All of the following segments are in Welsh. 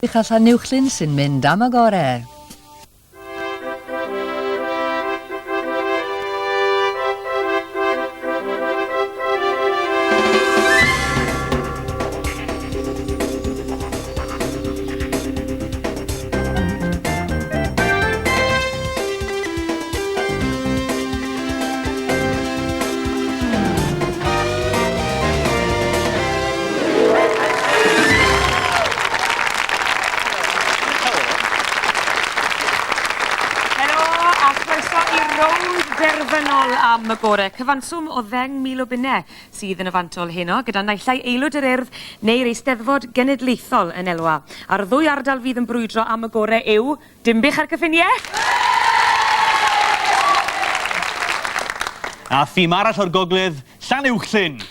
A Llanuwchllyn sy'n mynd am y gorau. Ffeinal am y Gorau. Cyfanswm o 10,000 o bunnau sydd yn y fantol heno, gyda naillai aelod yr urdd neu'r Eisteddfod Genedlaethol yn elwa. A'r ddwy ardal fydd yn brwydro am y Gorau yw Dinbych a'r Cyffuniau. A thîm arall o'r gogledd, Llanuwchllyn.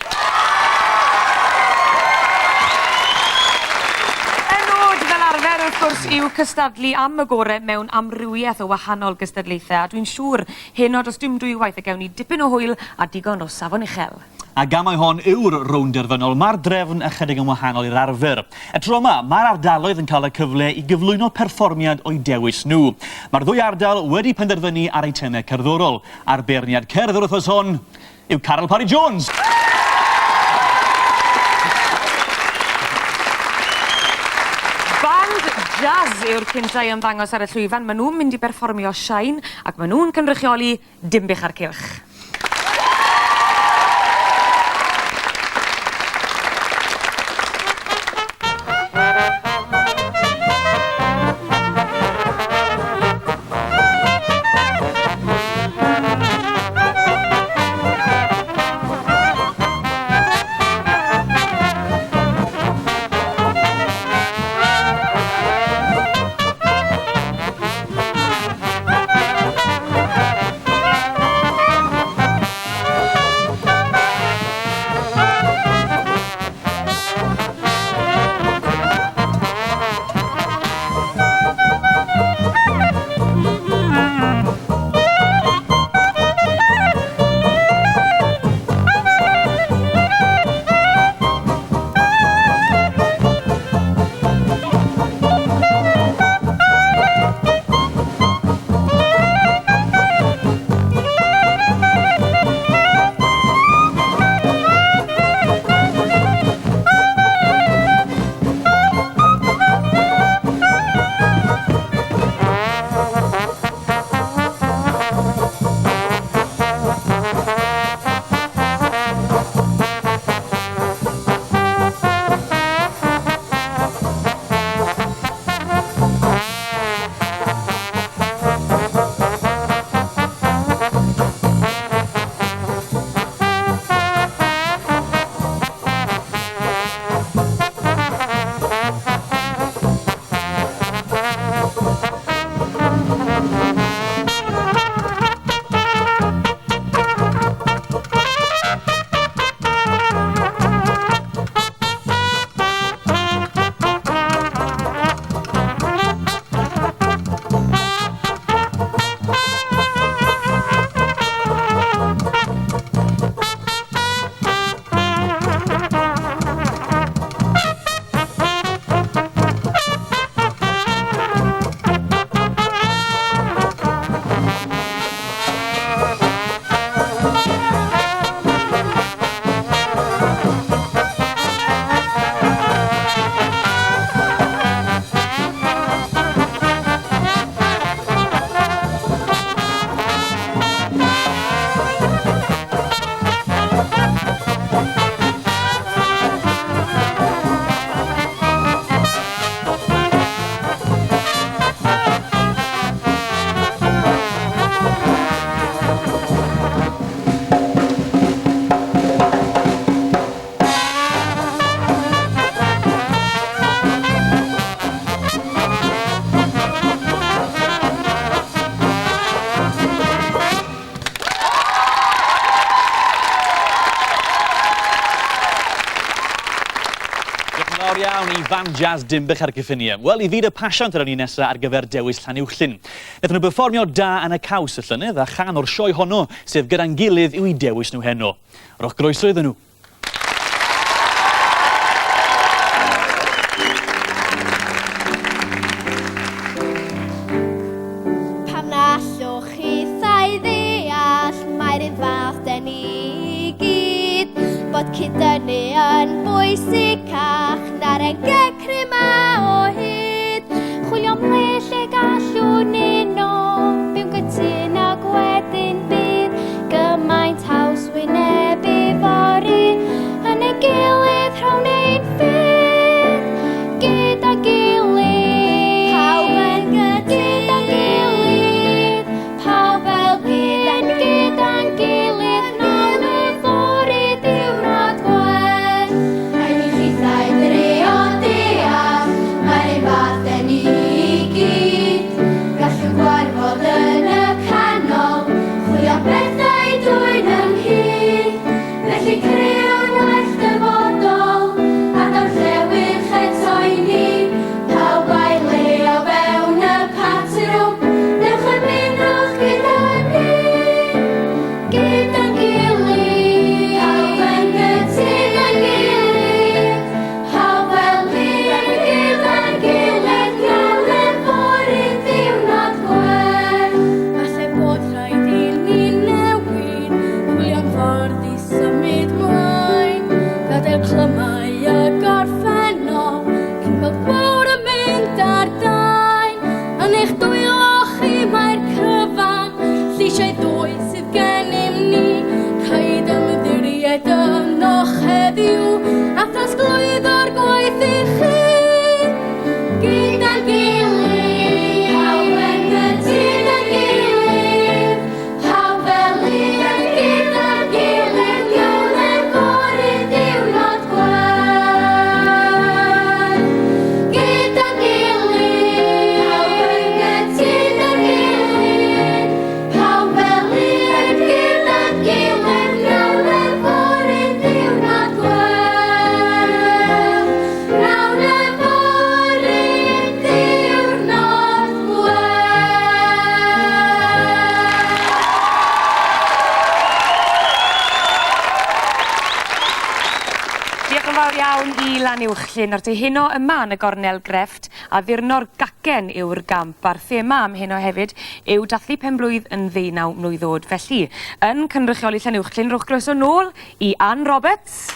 Wrth gwrs yw cystadlu am y Gorau mewn amrywiaeth o wahanol gystadlaethau, a dwi'n siŵr heno dros dim dwy waith y gewn ni dipyn o hwyl a digon o safon uchel. A gamau hon yw'r rownd derfynol, mae'r drefn ychydig yn wahanol i'r arfer. Y tro yma, mae'r ardaloedd yn cael y cyfle i gyflwyno perfformiad o'i dewis nhw. Mae'r ddwy ardal wedi penderfynu ar eitemau cerddorol. A'r beirniad cerdd yr wythnos hon yw Carol Parry-Jones. Jazz yw'r cyntau yn ddangos ar y llwyfan. Maen nhw'n mynd i berfformio Shine ac maen nhw'n cynrychioli Dinbych ar cylch. Iawn i fan jazz Dinbych ar Cyffuniau. Wel, i fyd y pasiant yr ni nesaf ar gyfer dewis Llanuwchllyn. Wnaethon nhw berfformio da yn y caws y llynydd a chan o'r sioe honno sef gyda'n gilydd i'w dewis nhw heno. Roch groeso iddyn nhw. Gyda ni yn bwysicach na'r engecryma o hyd. Chwilio am le lle gallwn uno, byw'n gytun ag wedyn bydd gymaint haws wynebu fori yn ei gilydd rhawn ein ffydd gyda gilydd. Pawb yn gyda gilydd, pawb fel bydd yn gyda'n gilydd. Nawn y fori diwrnod gwell. Rhaid i chi ddau drio deall, mae'r un fath yn ni i gyd. Gallwn gwarfod yn y canol, chwilio bethau dwy'n ynghyd. Felly creuwn well dyfodol, a dawn llewych eto i ni. Pawb a'i le o fewn y patrwm, newch ymunwch gyda ni. Gyda'n gilydd, pawb yn gytun â'n gilydd. Pawb fel bydd yn gyda'n gilydd, gael y fori ddiwrnod gwell. Falle bod rhaid i ni newid, chwilio'n ffordd i symud mlaen. Gadael clymau y gorffennol, cyn gweld fawr yn mynd ar dain. Yn eich dwylo chi mae'r cyfan, lleisiau ddwy sydd gennym ni. Rhaid ymddiried ynoch heddiw, a trosglwyddo'r gwaith i chi. Gyda'n gilydd, pawb yn gytun â'n gilydd. Pawb fel un gyda'n gilydd, gawn y fori diwrnod gwell. Gyda'n gilydd, pawb yn gytun â'n gilydd. Pawb fel un gyda'n gilydd, gawn y fori diwrnod gwell. Gawn y fori diwrnod gwell. Diolch yn fawr iawn i Llanuwchllyn. Ar dy heno yma yn y gornel grefft, a ddirno'r gacen yw'r gamp. A'r thema am heno hefyd yw dathlu penblwydd yn 19 mlwydd oed. Felly, yn cynrychioli Llanuwchllyn, rhowch groeso nôl i Ann Roberts.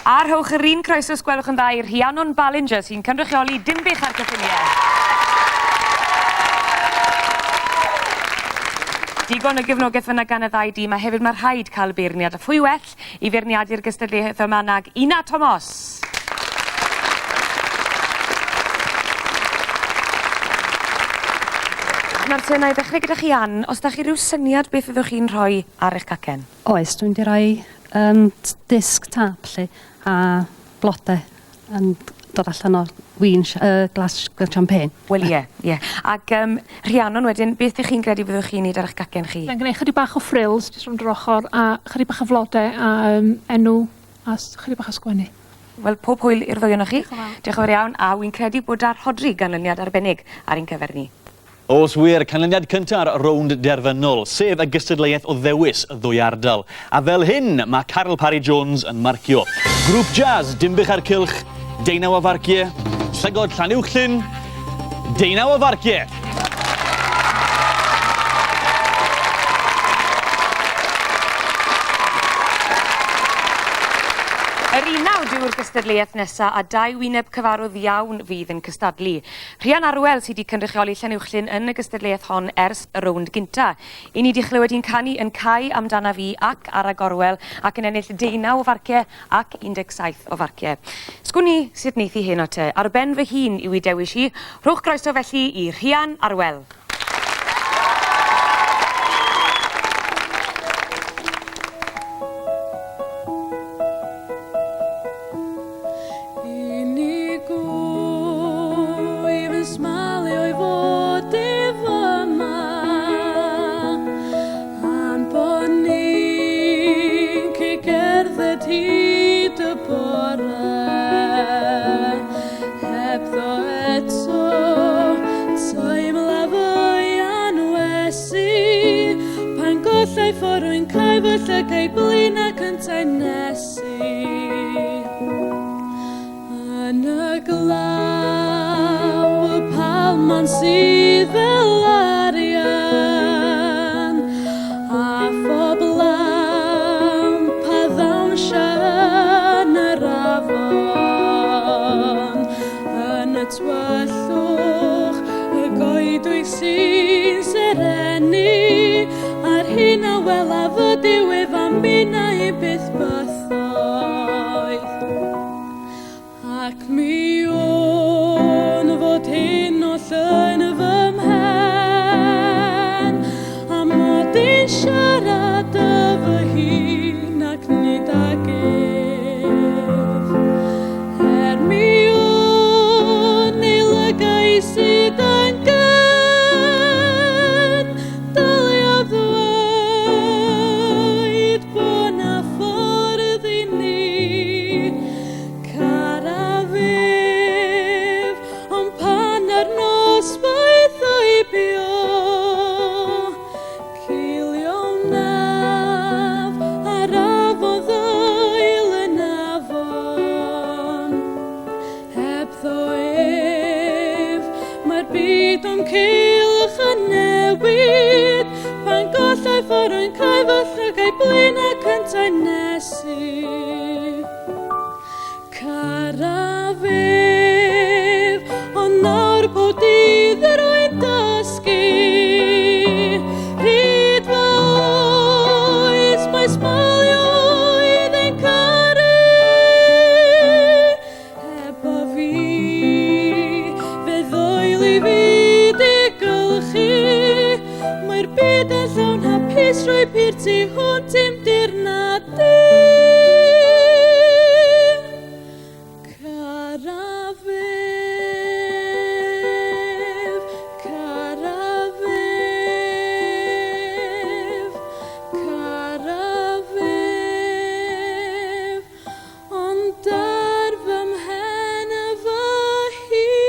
A rhowch yr un croeso os gwelwch yn dda i'r Rhiannon Ballinger sy'n cynrychioli Dinbych ar Cyffuniau. Digon o gefnogaeth fyna gan y ddau dîm, a hefyd mae rhaid cael beirniad a phwy well i feirniadu'r gystadleuaeth yma nag Ina Thomas. Nawr te, na i ddechrau gyda chi Ann, os da chi rhyw syniad beth ydwch chi'n rhoi ar eich cacen? Oes, dwi'n di roi disc tap lle a blodau yn dod allan o glas champagne. Wel ie. Ac Rhiannon wedyn, beth ydych chi'n credu byddwch chi'n neud ar eich cacen chi? Dwi'n gwneud chydig bach o frills, jyst rhwng yr ochr, a chydig bach o flodau, a enw, a chydig bach o sgwennu. Wel, pob hwyl i'r ddwy o'noch chi. Diolch yn fawr iawn, a wy'n credu bod ar hodri ganlyniad arbennig ar ein cyfer ni. Os wir, canlyniad cyntaf rownd derfynol, sef y gystadleuaeth o ddewis y ddwy ardal. A fel hyn, mae Carol Parry-Jones yn marcio. Grŵp jazz, Dinbych ar cylch, 19 o farciau, llygod Llanuwchllyn, 19 o farciau. Yr 19 yw'r gystadleuaeth nesaf a 2 wyneb cyfarwydd iawn fydd yn cystadlu. Rhian Arwel sydd wedi cynrychioli Llanuwchllyn yn y gystadleuaeth hon ers y rownd gynta. I ni wedi chlywed hi'n canu yn cau amdana fi ac ar y Gorwel ac yn ennill 19 o farciau ac 17 o farciau. Sgwni sut wneith hi hyn o te. Ar ben fy hun yw ei dewis hi. Rhowch groeso felly i Rhian Arwel. Fforwyn cael fy llygau blin ac yn tainesu. Yn y glaw y palmon sydd fel arian, twallwch, y goedwig sy'n sereni, a'r hyn a wel a fod yw efo mina I byth bythoedd. Ac mi o'n fod hyn o llyn fy mhen, a mod i'n siarad y fy hun ac nid ag ef. Mi o'n ei lygau sydd yn gyn, dylio ddweud bod na ffordd I ni carafif, ond pan ar noswaith o'i bio, cilio naf ar afodd oil yn afon. Hebddo ef, mae'r byd o'n cilch yn newid, pan gollai ffordd yn caifall ac ei blin ac yn taenesu. Carafif, ond nawr bod dydd yr oed dysgu, hyd fy oes mae smalioedd yn caru. Ebo fi, fe ddwyl I fyd I gylchu, mae'r byd yn llawn hapus rwy pyr tu hwnt I'm dirnadu. Carafif, carafif, carafif, ond dar fy mhen fy hun.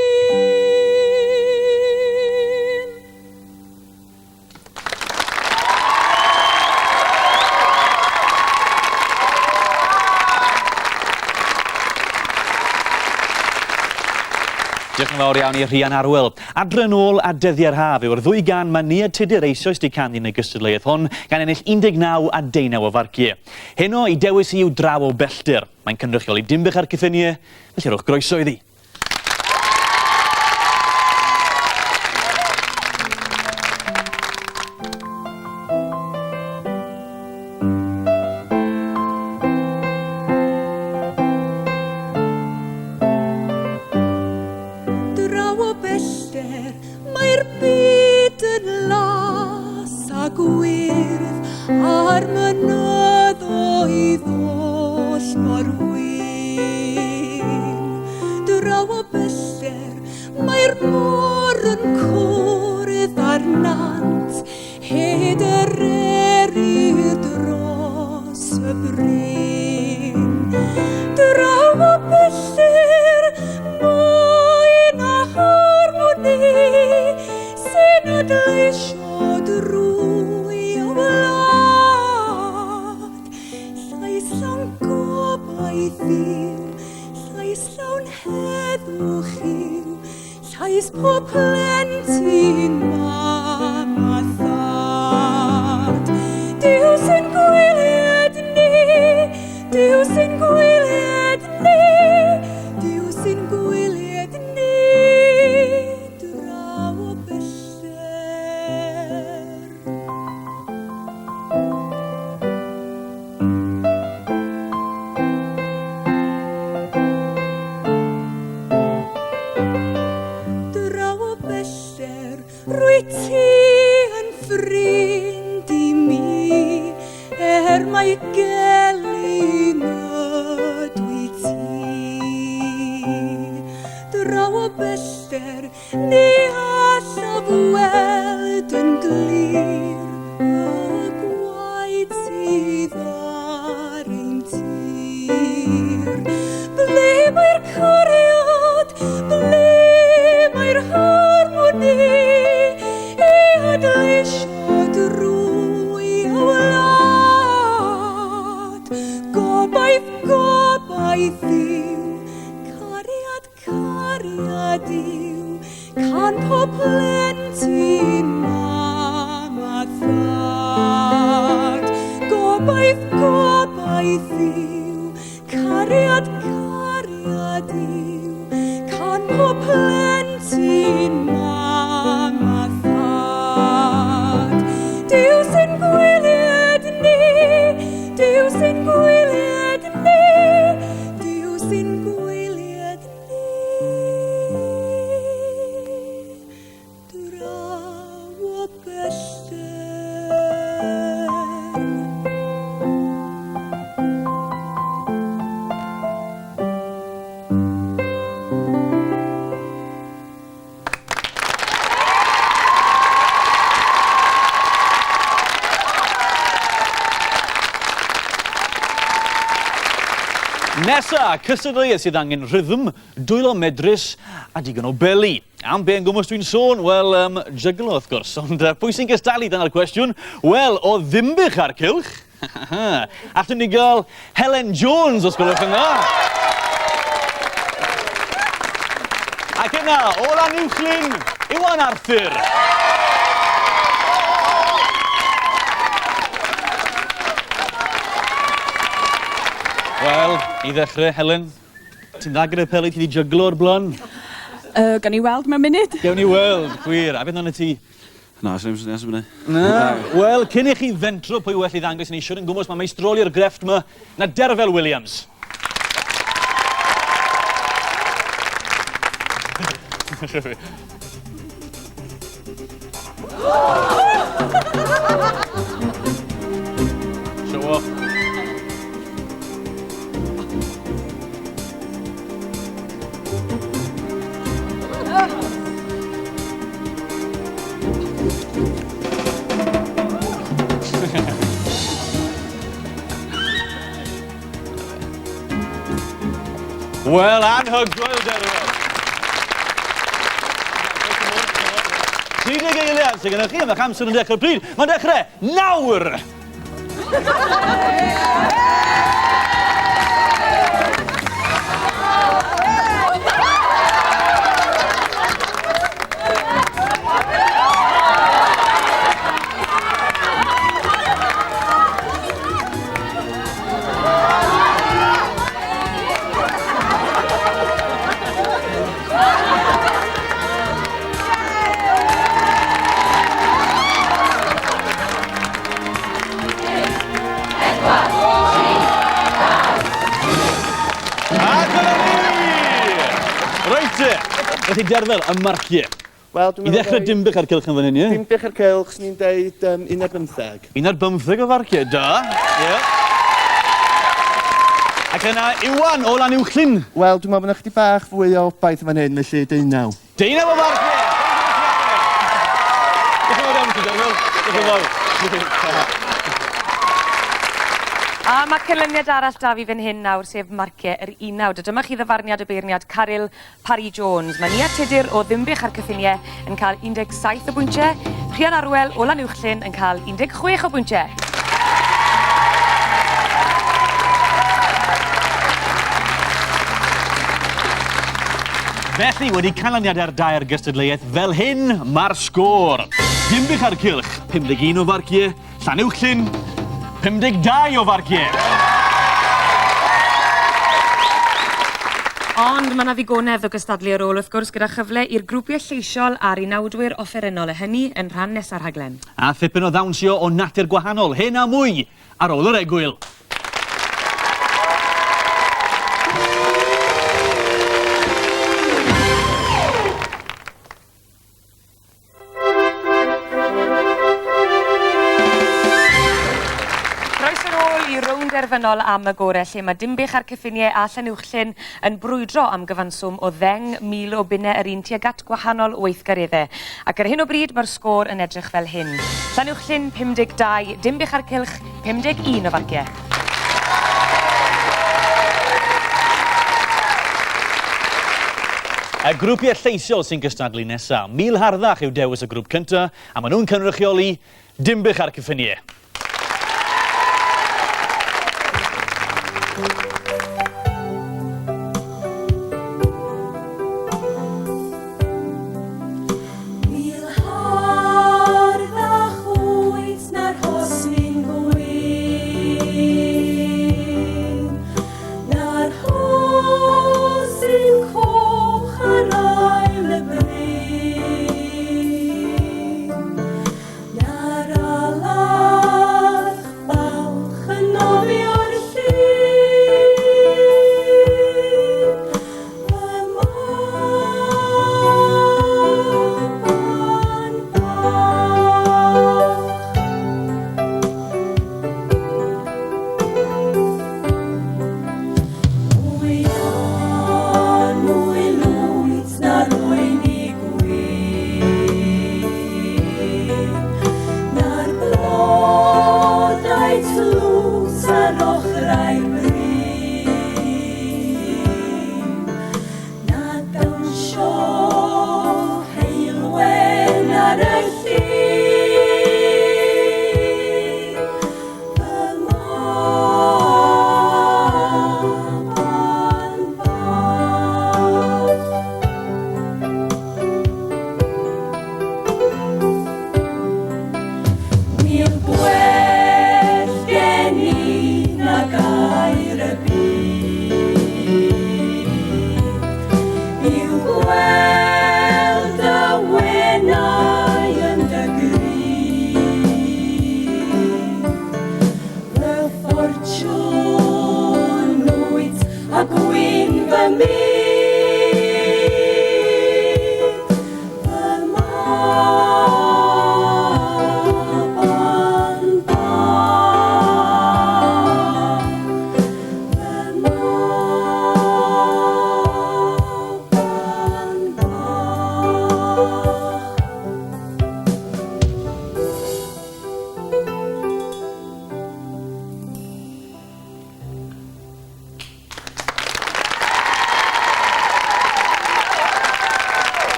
Diolch yn fawr iawn I Rhian Arwel. Adre nôl a dyddiau'r haf yw'r ddwy gan mae Nia Tudur eisoes di canu yn y gystadleuaeth hon gan ennill 19 a 19 o farciau. Heno I dewis I yw draw o bellter. Mae'n cynrychioli Dinbych ar Cyffuniau, felly rowch groeso iddi. Draw o bellter, mae'r byd yn las a gwyrdd a'r mynyddoedd oll mor wyn. Draw o bellter, mae'r môr yn cwrdd ar nant, hyd yr eryr dros y bryn. Draw o bellter, mae'n a harmoni sy'n adleisio drwy o wlad. Llais llawn gobaith yw, llais llawn heddwch yw, llais pob plentyn mam a thad. Dyw sy'n gwyliad ni, dyw sy'n gwyliad ni, dyw sy'n gwyliad ni, draw o bellter. Draw o bellter, rwy ti yn ffrind I mi, mai gelyn ydw I ti. Draw o bellter, ni allaf weld yn glir y gwaed sydd ar ein tir. Ble mae'r cariad, ble mae'r harmoni, I adleisio drwy y wlad. Gobaith, gobaith yw, cariad, cariad yw, can pob plentyn mam a thad. Gobaith, gobaith yw, cariad, cariad yw, can pob plentyn Nesa, cystadleuaeth sydd angen rhythm, dwylo medrus a digon o beli. Am be yn gwmwys dwi'n sôn? Wel, jyglo wrth gwrs. Ond pwy sy'n gystadlu dyna'r cwestiwn? Wel, o Dinbych ar cylch. Allwn ni gael Helen Jones os gwelwch yna. Ac yna, o Llanuwchllyn, Iwan Arthur. Wel, i ddechrau, Helen, ti'n dda gyda peli ti wedi jyglo o'r blon? Gan i weld mewn munud? Gewn ni weld, gwir. A beth yna ti? Na, sy'n nes yma. Na. Wel, cyn i chi fentro pwy well i ddangos ni siwr yn gwmwys, mae meistroli'r grefft yma na Derfel Williams. Show off. Wel, anhygoel, Derfel. 30 eiliad sydd gennych chi, a mae'ch amser yn dechrau pryd. Mae'n dechrau nawr! Felly Derfel, y marciau. Wel, I ddechrau Dinbych ar cylch yn fan hyn, ie? Dinbych ar cylch, sy'n ni'n deud 1.15. 1.15 o farciau, da. Ie. Ac yna Iwan o Llanuwchllyn. Wel, dwi'n meddwl bod yna chdi bach fwy o baith fan hyn, felly 19. 19 o farciau! Diolch yn fawr iawn ti, Derfel. Diolch yn fawr. A mae canlyniad arall da fi fan hyn nawr, sef marciau yr 19. Dyma chi ddyfarniad y beirniad Caryl Parry-Jones. Mae Nia Tudur o Dinbych ar Cyffuniau yn cael 17 o bwyntiau, Rhian Arwel o Llanuwchllyn yn cael 16 o bwyntiau. Felly, wedi canlyniadau'r dair gystadleuaeth fel hyn, mae'r sgôr. Dinbych ar cylch, 51 o farciau, Llanuwchllyn, 52 o farciau. Ond mae yna ddigonedd o gystadlu ar ôl wrth gwrs gyda chyfle i'r grwpiau lleisiol a'r unawdwyr offerynnol y hynny yn rhan nesaf rhaglen. A ddipyn o ddawnsio o natur gwahanol, hyn a mwy, ar ôl yr egwyl. Derfynol am y Gorau, lle mae Dinbych ar Cyffuniau a Llanuwchllyn yn brwydro am gyfanswm o 10,000 o bunnau yr un tuag at gwahanol weithgareddau. Ac ar hyn o bryd mae'r sgôr yn edrych fel hyn. Llanuwchllyn 52, Dinbych ar cylch 51 o farciau. Y grwpiau lleisiol sy'n gystadlu nesaf. 1000 harddach yw dewis y grŵp cyntaf, a maen nhw'n cynrychioli Dinbych ar Cyffuniau.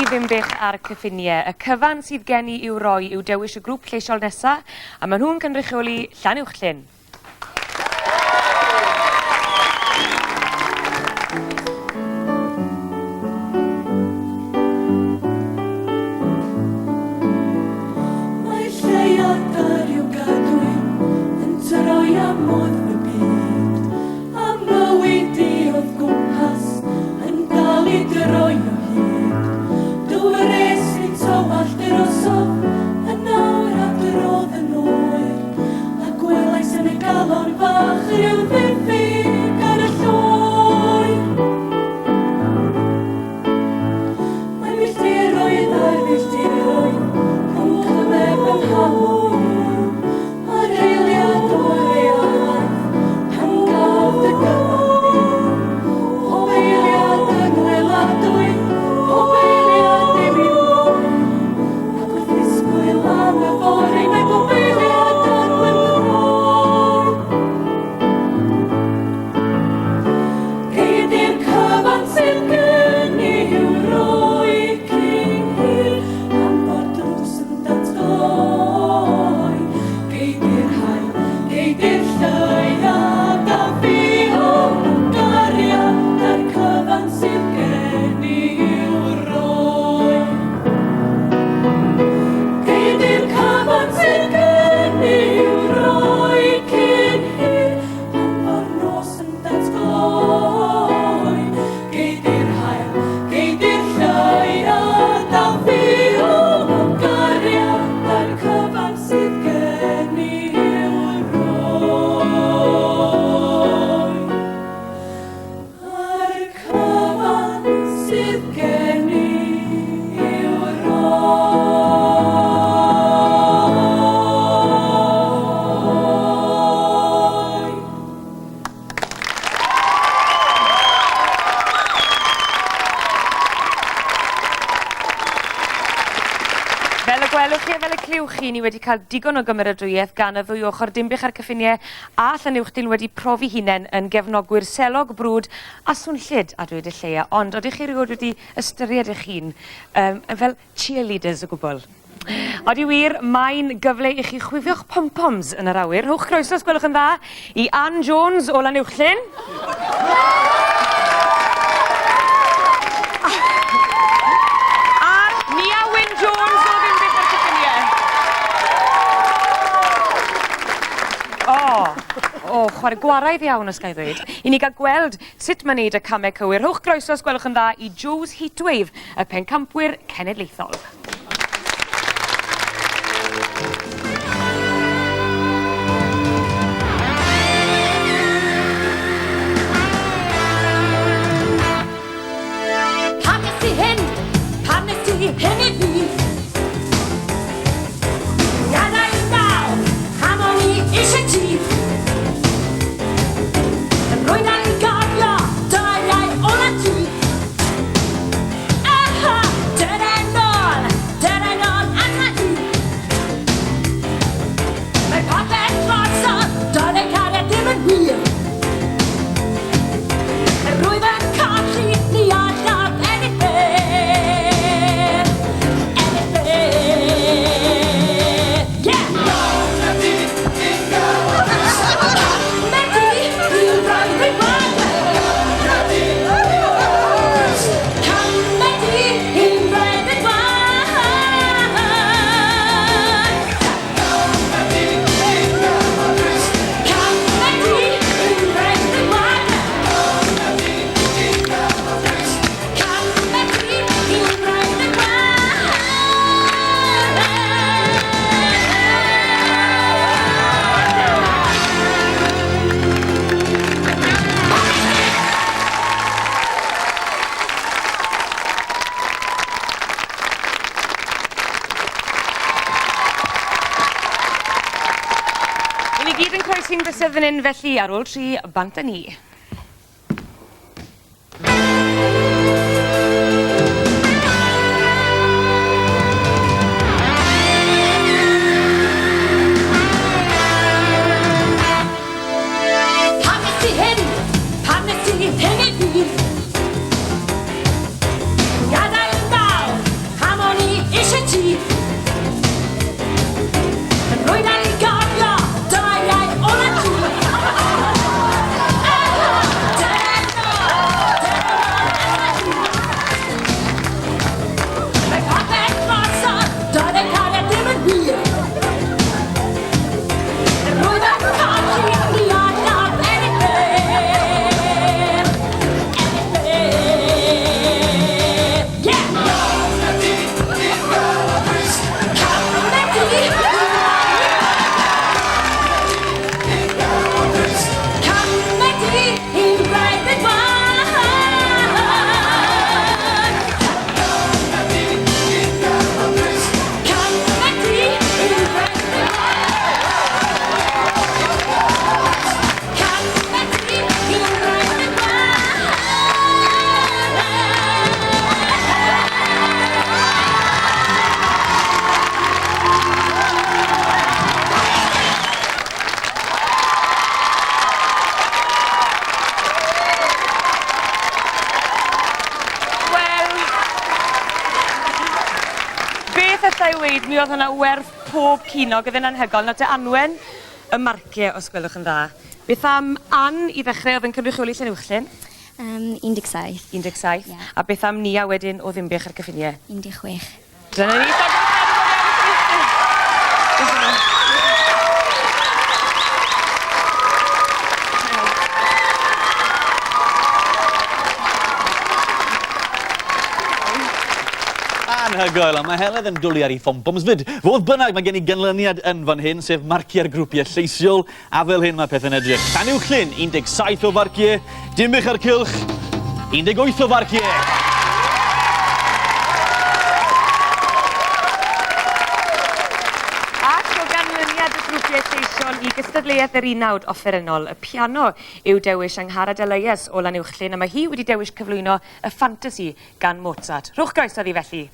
Dinbych a'r Cyffuniau. Y cyfan sydd gen i i'w roi i'w dewis y grŵp lleisiol nesaf, a maen nhw'n cynrychioli Llanuwchllyn. Mae lleiadau i'w gadwyn yn troi am modd y byd, a mywyd i oedd gwmpas yn dal i droi o hyd. Dywres i tywallt yr osob yn awr a drodd yn oer, a gwelais yn y galon fach rhyw ddiffyg ar y lloer. Mae milltiroedd ar milltiroedd yn clywed yn hamwyn, a'r eiliad o'r ealaeth pan gaf dy gyfan fi. O eiliad yng ngweladwy, o eiliad dim i'w mwy, ac wrth ddisgwyl am y fore, mae bob eiliad ar fy nghroi. Gei di'r cyfan sydd gen i'w roi cyn hir, am fod drws yn datgoi. Gei di'r hael, gei di'r lleiad, a fi o'n gariad ar cyfan sydd gen i'w roi. Gei di'r cyfan sydd gen i'w roi cyn hir, am fod nos yn datgoi. Gei di'r hael, gei di'r lleiad, a fi o'n gariad ar cyfan sydd gen i'w roi. Ar cyfan sydd gen i'w roi. Fel y gwelwch chi a fel y cliwch chi, ni wedi cael digon o gymeradwyaeth gan y ddwy ochr Dinbych a'r Cyffuniau a Llanuwchllyn wedi profi hunain yn gefnogwyr selog, brwd a swnllyd a dweud y lleia. Ond oeddech chi rhywbeth wedi ystyried eich hun fel cheerleaders o gwbl. Odi wir, mae'n gyfle i chi chwifio'ch pom-poms yn yr awyr. Hwch croeso, os gwelwch yn dda, i Ann Jones o Llanuwchllyn. Chwarae gwaraidd iawn os gael ddweud. I ni gael gweld sut mae'n neud y camau cywir. Hwch groeso os gwelwch yn dda i Joe's Heatwave, y pencampwyr cenedlaethol. Pam nes ti hyn? Pam nes ti hyn i fi? Gadael naw, harmoni eisiau ti. Rwy'n a'n gofio, daiau ola ti. Aha, dyna'n ôl ata hi. Mae popeth drosodd, doedd ei cariad ddim yn wir. Rwy'n yn colli ni adnab ennill beth. Ennill beth. Yeah! Ni gyd yn croesi'n bysedd fan hyn felly ar ôl 3 bant â ni. Mi oedd hwnna werth pob cinog, oedd yn anhygoel. Nawr te Anwen, y marciau os gwelwch yn dda. Beth am Ann i ddechrau oedd yn cynrychioli Llanuwchllyn? 17. 17. Ie. A beth am Nia wedyn o Dinbych ar Cyffuniau? 16. Dyna ni. Anhygoel, a mae Heledd yn dwlu ar ei ffompoms fyd. Fodd bynnag, mae gen i ganlyniad yn fan hyn, sef marciau'r grwpiau lleisiol, a fel hyn mae pethau'n edrych. Llanuwchllyn, 17 o farciau, Dinbych ar cylch, 18 o farciau. Ac o ganlyniad y grwpiau lleisiol i gystadleuaeth yr unawd offerynol, y piano yw dewis Angharad Elias o Llanuwchllyn, a mae hi wedi dewis cyflwyno y ffantasi gan Mozart. Rhowch groeso ddi felly.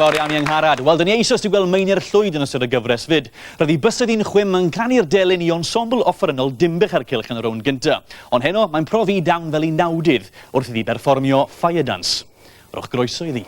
fawr iawn i Angharad. Wel, dyn ni eisoes wedi gweld Meini'r Llwyd yn ystod y gyfres fyd. Roedd hi bysedd i'n chwym yn canu'r delyn i ensemble offerynol Dinbych ar cylch yn y rownd gynta. Ond heno, mae'n profi dawn fel ei nawdydd wrth iddi berfformio fire dance. Rwch groeso iddi.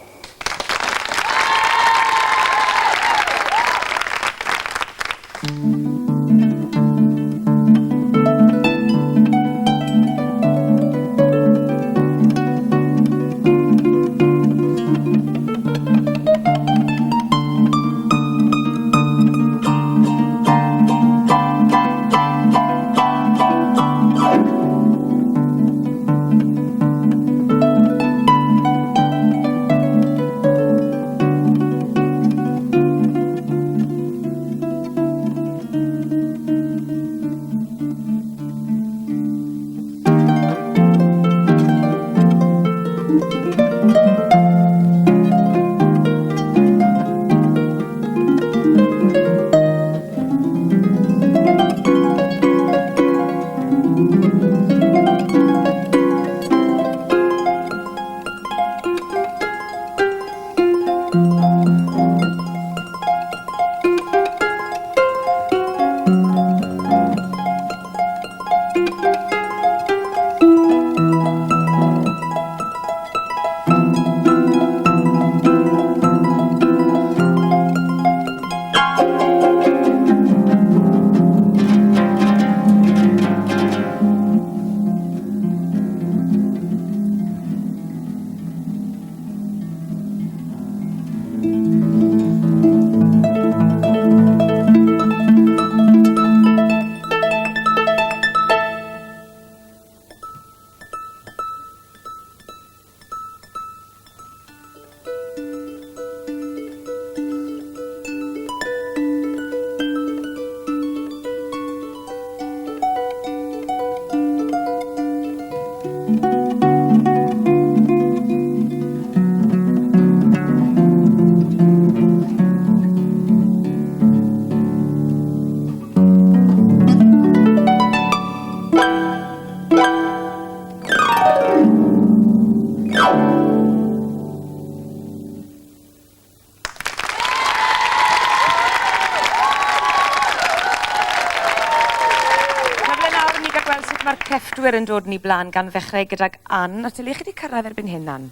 crefftwyr yn dod yn ei blaen gan ddechrau gydag Ann. A tyle chi wedi cyrraedd erbyn hyn, Ann?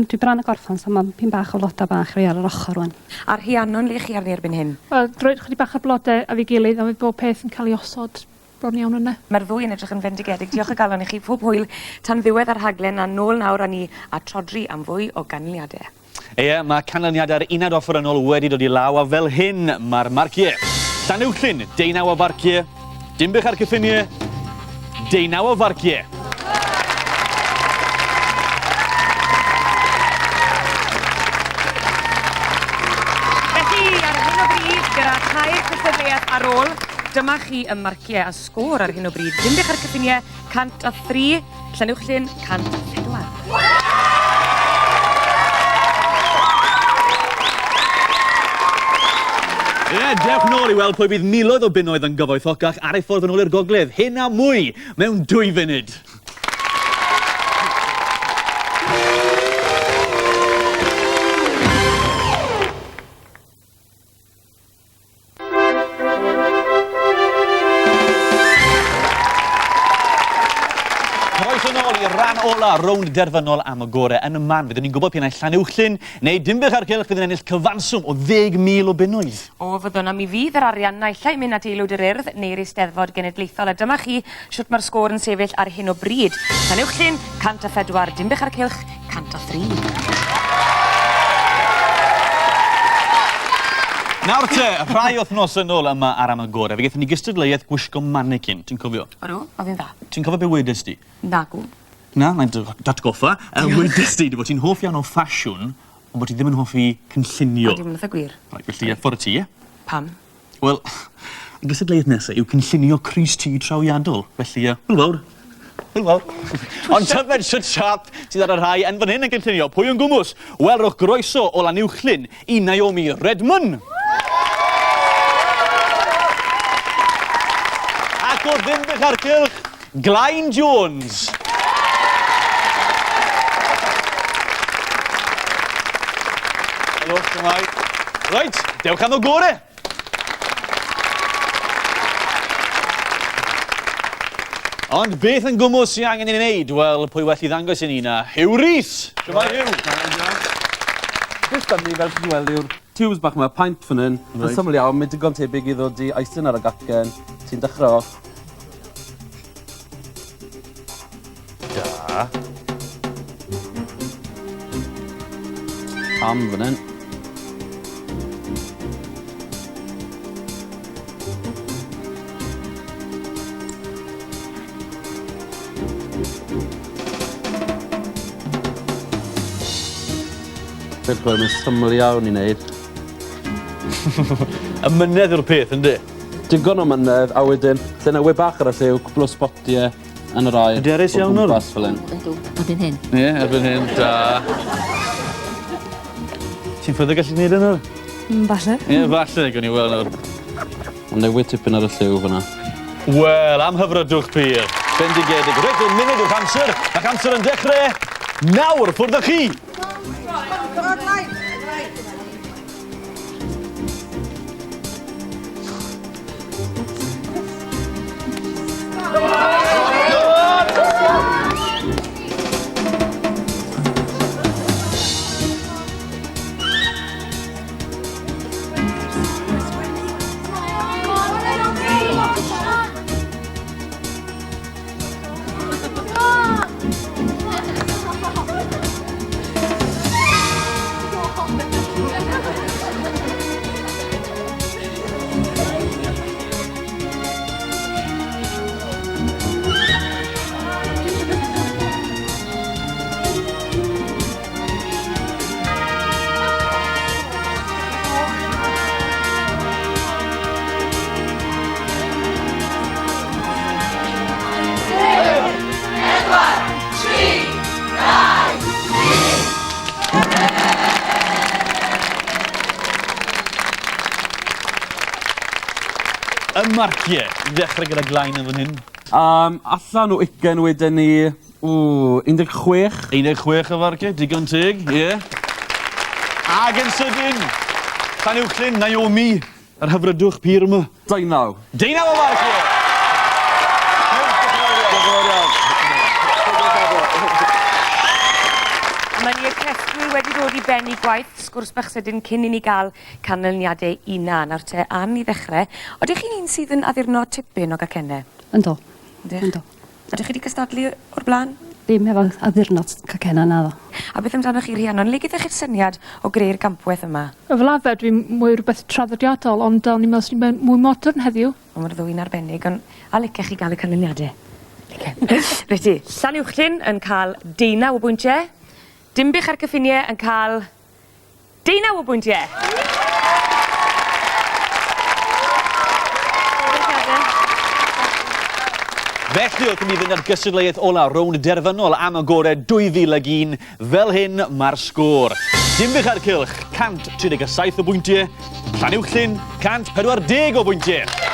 Dwi bron y gorffan, so mae'n pyn bach o flodau bach rhoi ar yr ochr rwan. A'r Rhiannon, le chi arni erbyn hyn? Wel, droed chydig bach o blodau a fi gilydd, a fydd bob peth yn cael ei osod bron iawn yna. Mae'r ddwy yn edrych yn fendigedig. Diolch o galon i chi pob hwyl tan ddiwedd ar rhaglen a nôl nawr â ni a trodri am fwy o ganlyniadau. Mae canlyniadau'r uned offerynol wedi dod i law a fel hyn mae'r marciau. Llanuwchllyn, 19 o farciau. Dinbych ar Cyffuniau, 19 o farciau. Gyda tair cystadleuaeth ar ôl, dyma chi y marciau a sgôr ar hyn o bryd. Dinbych ar Cyffuniau, 103, Llanuwchllyn, 104. Dewch nôl i weld pwy bydd miloedd o bunnoedd yn gyfoethocach ar ei ffordd yn ôl i'r gogledd. Hyn a mwy mewn 2 funud. Ran ola rownd derfynol am y Gorau yn y man. Fyddwn ni'n gwybod p'un Llanuwchllyn neu Dinbych ar Cylch fydd yn ennill cyfanswm o 10,000 o bunnoedd. Fyddwn am i fydd yr arian naill ai mynd at aelwyd yr Urdd neu'r Eisteddfod Genedlaethol. A dyma chi siwt mae'r sgôr yn sefyll ar hyn o bryd. Llanuwchllyn, 104, Dinbych ar Cylch, 103. Nawr te, rhai wythnos yn ôl yma ar am y Gorau. Fe gaethon ni gystadleuaeth gwisgo mannequin, ti'n cofio? Odw, oedd hi'n dda. Ti'n cofio be wedys di? Nagw. Na, na'n datgoffa. Wedys di bod ti'n hoff iawn o ffasiwn, ond bod ti ddim yn hoffi cynllunio. Dim yn gwir. Felly, ffordd ti, ie? Pam? Wel, y gystadleuaeth nesaf yw cynllunio crys tŷ trawiadol. Felly, hwyl fawr. Hwyl fawr. Ond tyfed sydd siap sydd ar y rhai yn fan hyn yn cynllunio. Pwy yn gwmws? Welwch groeso o Llanuwchllyn i Naomi Redmond. Ac o Dinbych ar Cylch, Glain Jones. Helo, ymlaen. Reit, dewch am y Gorau. Ond beth yn gwmws sy'n angen i wneud? Wel, pwy well i ddangos i ni na? Hugh Rhys. Siwmai Hugh. Beth da ni fel chi'n weld yw'r tiws bach yma, paint fan hyn. Yn syml iawn, mae'n digon tebyg i ddod i eistedd ar y gacen. Ti'n dechrau off. Da. Am fan hyn. Fel gweld, mae'n syml iawn i wneud. Y mynedd yw'r peth, ynddi? Digon o mynedd, a wedyn, lle wyb bach ar y lliw, cwbl o sbotiau yn yr air. Hyderus iawn nhw? Bas fel hyn. Erbyn hyn. Ie, erbyn hyn, da. Ti'n ffyddo gallu gwneud yna? Falle. Ie, falle, gwni weld nawr. Ond newid tipyn ar y lliw fyna. Wel, am hyfrydwch pyr. Bendigedig. Reit, yn munud yw'ch amser. Ac amser yn dechrau. Nawr, ffwrdd â chi. Y marciau, dechrau gyda Glain yn fan hyn. Allan o 20 wedyn ni, 16. 16 y farciau, digon teg, ie. Ag yn sydyn, Llanuwchllyn, Naomi, yr hyfrydwch pyr yma. 19. 19 o farciau! Mae ni y ceffrwy wedi dod i benni gwaith, sgwrs bach sydyn cyn i ni gael canlyniadau una. Nawr te, Ann i ddechrau, odych chi'n un sydd yn addurno tipyn o gacennau? Ynddo. Ynddo. Ydych chi wedi cystadlu o'r blaen? Ddim efo addurnod cacenna naddo. A beth amdano chi Rhiannon, le gyda chi'r syniad o greu'r gampwaith yma? Y fel arfer dwi'n mwy rhywbeth traddodiadol, ond ni'n meddwl sy'n mwy modern heddiw. O, mae'r ddwy'n arbennig, ond a licech chi gael y canlyniadau? Reti, Llanuwchllyn yn cael 19 o bwyntiau, Dinbych a'r Cyffuniau yn cael 19 o bwyntiau. Felly, wrth i ni fynd ar gystadleuaeth ola rownd derfynol am y Gorau 2001, fel hyn mae'r sgôr. Dinbych ar cylch, 137 o bwyntiau, Llanuwchllyn, 140 o bwyntiau.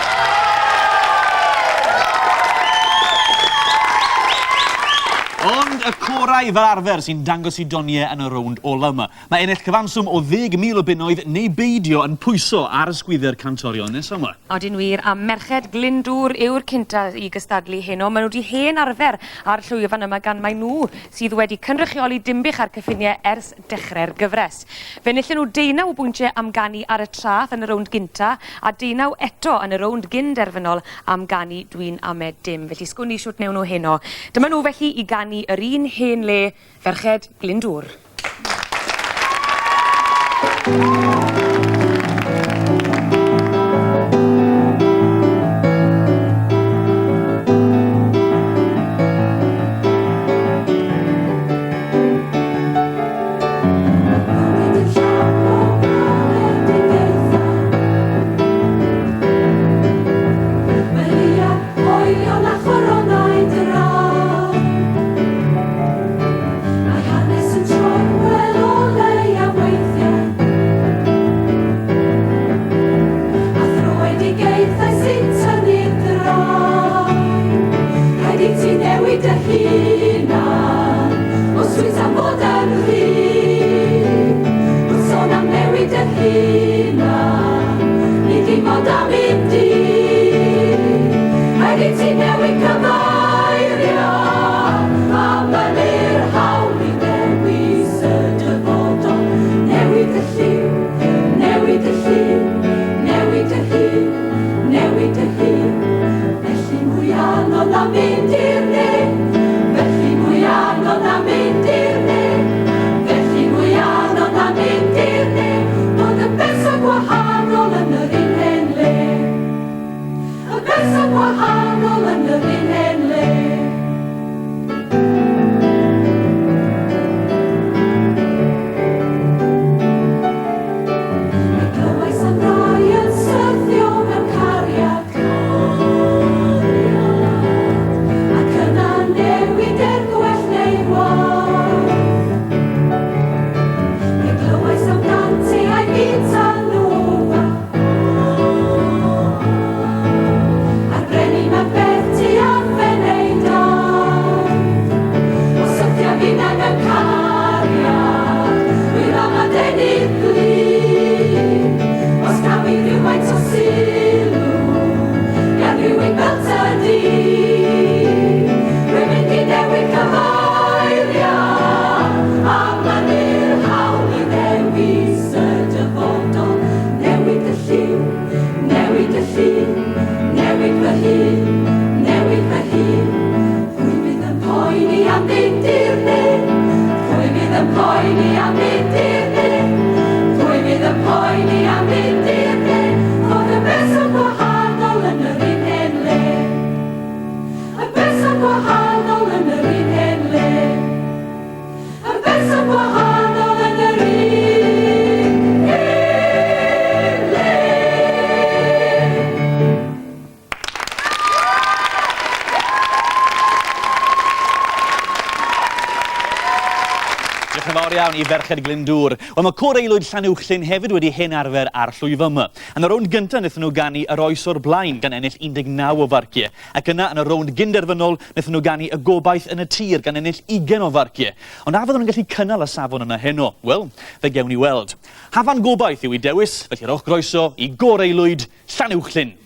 Ond y corau fel arfer sy'n dangos i doniau yn y rownd ola yma. Mae ennill cyfanswm o 10,000 o bunnoedd neu beidio yn pwyso ar ysgwyddo'r cantorion nes yma. Odyn wir, a Merched Glyndŵr yw'r cynta i gystadlu heno. Maen nhw wedi hen arfer ar llwyfan yma gan mae nhw sydd wedi cynrychioli Dinbych a'r Cyffuniau ers dechrau'r gyfres. Fe nillen nhw 19 o bwyntiau am ganu ar y trath yn y rownd gynta a 19 eto yn y rownd gynderfynol am ganu Dwi'n Amed Dim. Felly sgwn i siwt newn nhw heno. Dyma nhw felly i ganu yr un hen le, Merched Glyndŵr. Iawn i Merched Glyndŵr. Wel, mae cor aelwyd Llanuwchllyn hefyd wedi hen arfer ar llwyfan yma. Yn y rownd gyntaf wnaethon nhw ganu yr oes o'r blaen gan ennill 19 o farciau. Ac yna yn y rownd gynderfynol wnaethon nhw ganu y gobaith yn y tir gan ennill 20 o farciau. Ond a fydden nhw'n gallu cynnal y safon yna heno? Wel, fe gewn ni weld. Hafan gobaith yw i dewis, felly rowch groeso i gor aelwyd Llanuwchllyn.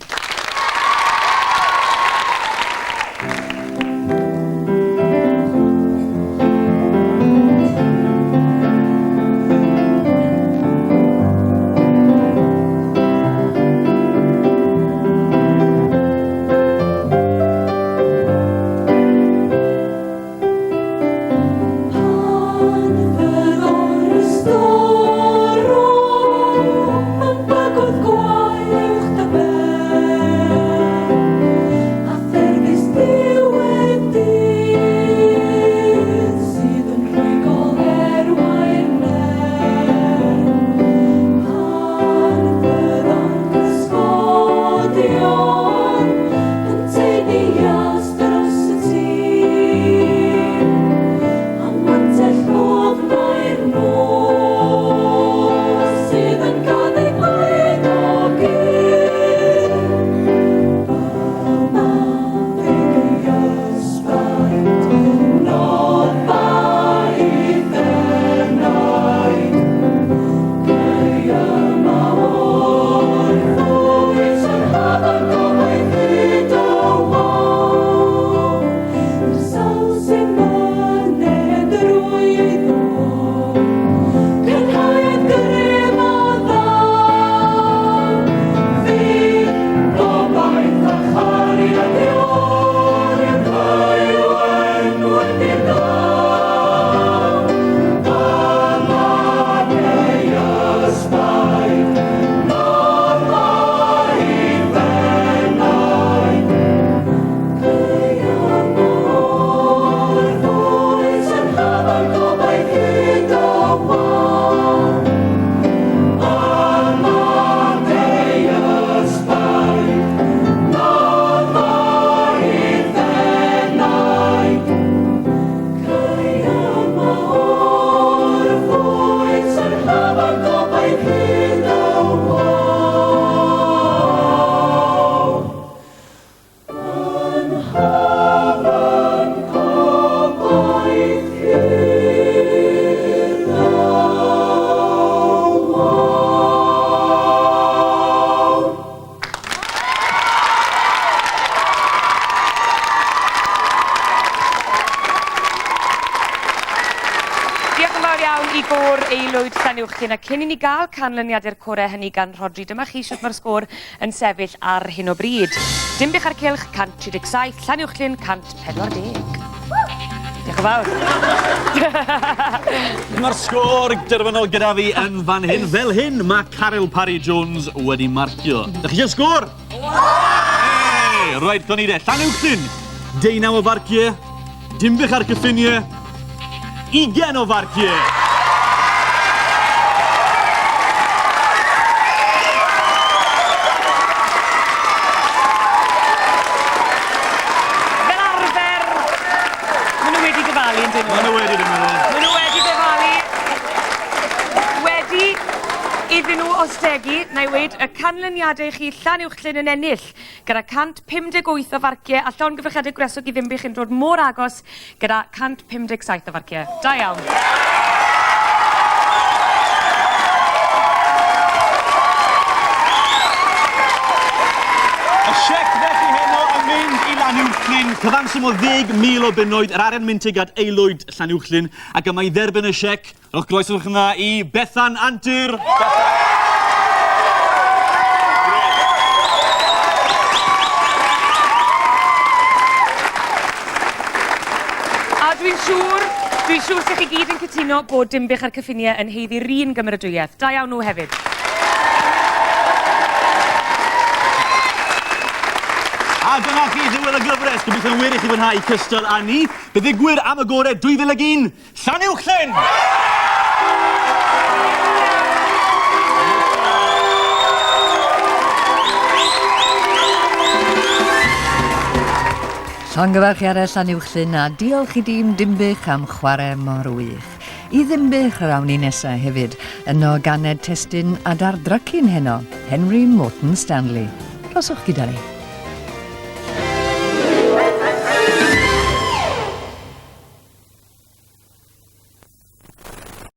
i gor aelwyd Llanuwchllyn, a cyn i ni gael canlyniadau'r corau hynny gan Rodri, dyma chi siwt mae'r sgôr yn sefyll ar hyn o bryd. Dinbych ar cylch 137, Llanuwchllyn 140. Diolch yn fawr. Mae'r sgôr derfynol gyda fi yn fan hyn. Fel hyn, mae Caryl Parry-Jones wedi marcio. Dych chi eisiau sgôr? Roed, con i de. Llanuwchllyn, 19 o farciau. Dinbych ar Cyffuniau, 20 o farciau. Fel arfer, maen nhw wedi dyfalu yn dyn nhw. Maen nhw wedi dyfalu. Maen nhw wedi dyfalu. Wedi iddyn nhw ostegu, na i weid, y canlyniadau chi Llanuwchllyn yn ennill gyda 158 o farciau, a llongyfrychiadau gwreswg I Dinbych yn dod mor agos gyda 157 o farciau. Da iawn. Y siec felly heno yn mynd I Llanuwchllyn. Cyfanswm o 10,000 o bunnoedd, yr arian myntig at aelwyd Llanuwchllyn, ac yma I dderbyn y siec. Rhowch groeswch yna I Bethan Antur. A dwi'n siŵr sech chi gyd yn cytuno bod Dinbych ar Cyffuniau yn heiddi'r un gymeradwyaeth. Da iawn nhw hefyd. A dyna chi ddiwedd y gyfres. Gobeithio wir I chi fwynhau cystal â ni. Fe ddigwyr am y gorau 2001, Llanuwchllyn! Llongyfarchiadau Llanuwchllyn a diolch I dîm Dinbych am chwarae mor wych. I Dinbych rawn ni nesaf hefyd, yno ganed testyn a dardrycyn heno, Henry Morton Stanley. Roswch gyda ni.